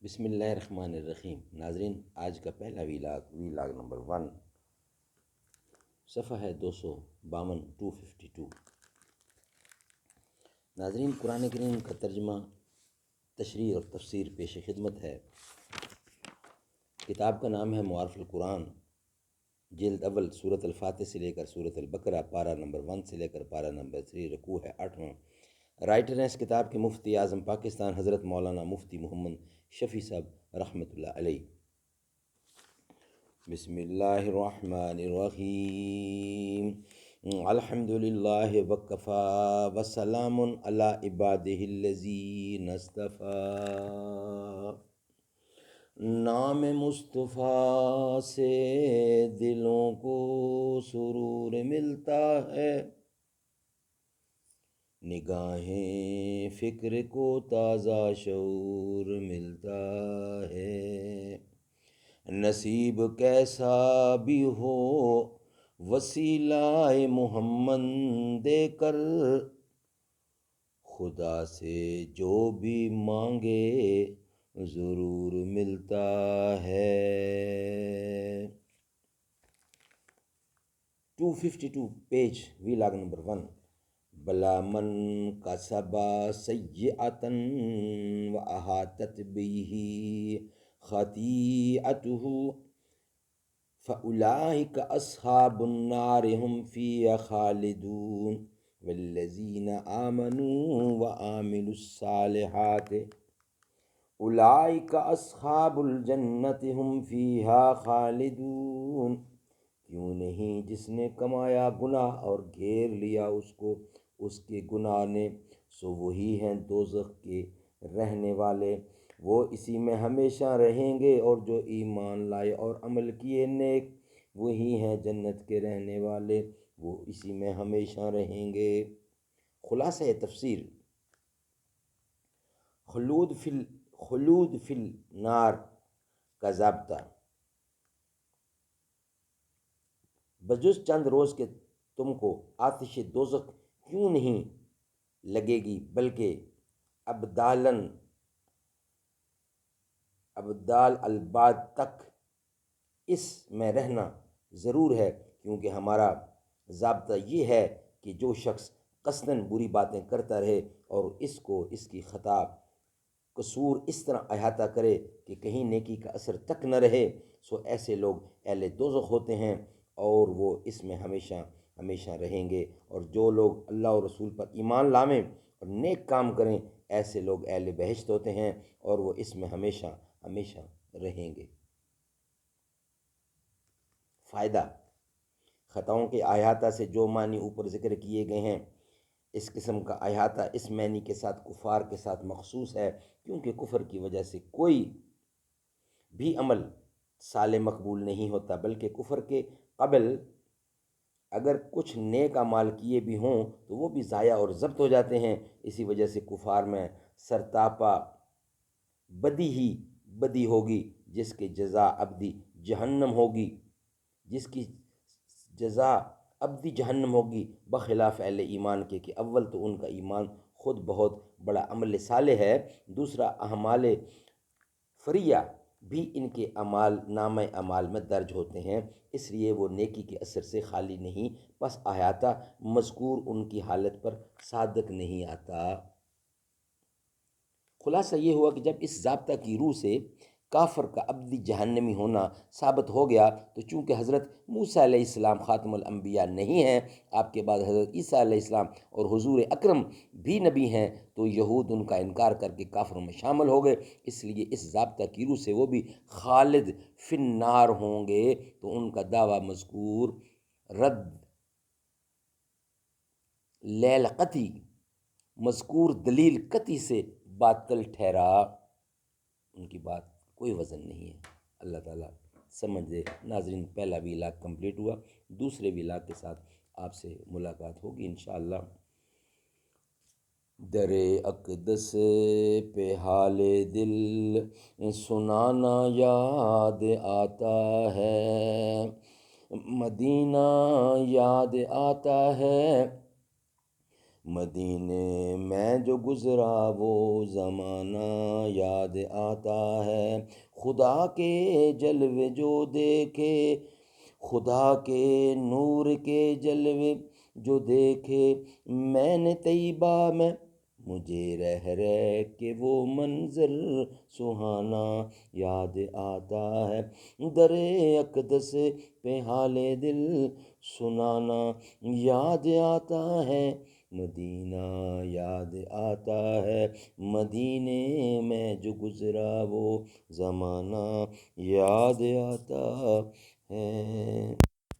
بسم اللہ الرحمن الرحیم۔ ناظرین، آج کا پہلا ویلاگ نمبر 1، صفحہ ہے 252 252۔ ناظرین، قرآن کریم کا ترجمہ، تشریح اور تفسیر پیش خدمت ہے۔ کتاب کا نام ہے معارف القرآن، جلد اول، سورۃ الفاتح سے لے کر سورۃ البقرہ، پارہ نمبر 1 سے لے کر پارہ نمبر 3، رکوع ہے 8واں۔ رائٹر ہیں اس کتاب کے مفتی اعظم پاکستان حضرت مولانا مفتی محمد شفیع صاحب رحمۃ اللہ علیہ۔ بسم اللہ الرحمن الرحیم۔ الحمد للہ وکفی وسلام علی عبادہ الذین اصطفی۔ نام مصطفیٰ سے دلوں کو سرور ملتا ہے، نگاہیں فکر کو تازہ شعور ملتا ہے۔ نصیب کیسا بھی ہو وسیلہ محمد دے کر، خدا سے جو بھی مانگے ضرور ملتا ہے۔ 252 پیج، ویلاگ نمبر 1۔ بلا من کسب سیئۃ واحاطت بہ خطیئتہ فاولئک اصحاب النار هم فیہا خالدون، والذین آمنوا وعملوا الصالحات اولئک اصحاب الجنۃ هم فیہا خالدون۔ کیوں نہیں جس نے کمایا گناہ اور گھیر لیا اس کو اس کے گناہ نے، سو وہی ہیں دوزخ کے رہنے والے، وہ اسی میں ہمیشہ رہیں گے، اور جو ایمان لائے اور عمل کیے نیک، وہی ہیں جنت کے رہنے والے، وہ اسی میں ہمیشہ رہیں گے۔ خلاصہ تفسیر: خلود فی النار کا ضابطہ: بجز چند روز کے تم کو آتش دوزخ کیوں نہیں لگے گی، بلکہ ابدال الباد تک اس میں رہنا ضرور ہے، کیونکہ ہمارا ضابطہ یہ ہے کہ جو شخص قصداً بری باتیں کرتا رہے اور اس کو اس کی خطا قصور اس طرح احاطہ کرے کہ کہیں نیکی کا اثر تک نہ رہے، سو ایسے لوگ اہل دوزخ ہوتے ہیں اور وہ اس میں ہمیشہ ہمیشہ رہیں گے۔ اور جو لوگ اللہ اور رسول پر ایمان لائیں اور نیک کام کریں، ایسے لوگ اہل بہشت ہوتے ہیں اور وہ اس میں ہمیشہ ہمیشہ رہیں گے۔ فائدہ: خطاؤں کے احاطہ سے جو معنی اوپر ذکر کیے گئے ہیں، اس قسم کا احاطہ اس معنی کے ساتھ کفار کے ساتھ مخصوص ہے، کیونکہ کفر کی وجہ سے کوئی بھی عمل صالح مقبول نہیں ہوتا، بلکہ کفر کے قبل اگر کچھ نیک اعمال کیے بھی ہوں تو وہ بھی ضائع اور ضبط ہو جاتے ہیں۔ اسی وجہ سے کفار میں سرتاپا بدی ہی بدی ہوگی، جس کی جزا ابدی جہنم ہوگی، بخلاف اہل ایمان کے کہ اول تو ان کا ایمان خود بہت بڑا عمل صالح ہے، دوسرا اعمال فریہ بھی ان کے نامہ اعمال میں درج ہوتے ہیں، اس لیے وہ نیکی کے اثر سے خالی نہیں، پس احاطہ مذکور ان کی حالت پر صادق نہیں آتا۔ خلاصہ یہ ہوا کہ جب اس ضابطہ کی روح سے کافر کا ابدی جہنمی ہونا ثابت ہو گیا، تو چونکہ حضرت موسیٰ علیہ السلام خاتم الانبیاء نہیں ہیں، آپ کے بعد حضرت عیسیٰ علیہ السلام اور حضور اکرم بھی نبی ہیں، تو یہود ان کا انکار کر کے کافروں میں شامل ہو گئے، اس لیے اس ضابطہ کی روح سے وہ بھی خالد فی النار ہوں گے، تو ان کا دعویٰ مذکور رد لیل قطعی، مذکور دلیل قطعی سے باطل ٹھہرا، ان کی بات کوئی وزن نہیں ہے۔ اللہ تعالیٰ سمجھ دے۔ ناظرین، پہلا ویلاگ کمپلیٹ ہوا، دوسرے ویلاگ کے ساتھ آپ سے ملاقات ہوگی انشاءاللہ۔ در اقدس پہ حال دل سنانا یاد آتا ہے، مدینہ یاد آتا ہے، مدینے میں جو گزرا وہ زمانہ یاد آتا ہے، خدا کے جلوے جو دیکھے، خدا کے نور کے جلوے جو دیکھے میں نے طیبہ میں، مجھے رہ کے وہ منظر سہانا یاد آتا ہے، در اقدس پہ حال دل سنانا یاد آتا ہے، مدینہ یاد آتا ہے، مدینے میں جو گزرا وہ زمانہ یاد آتا ہے۔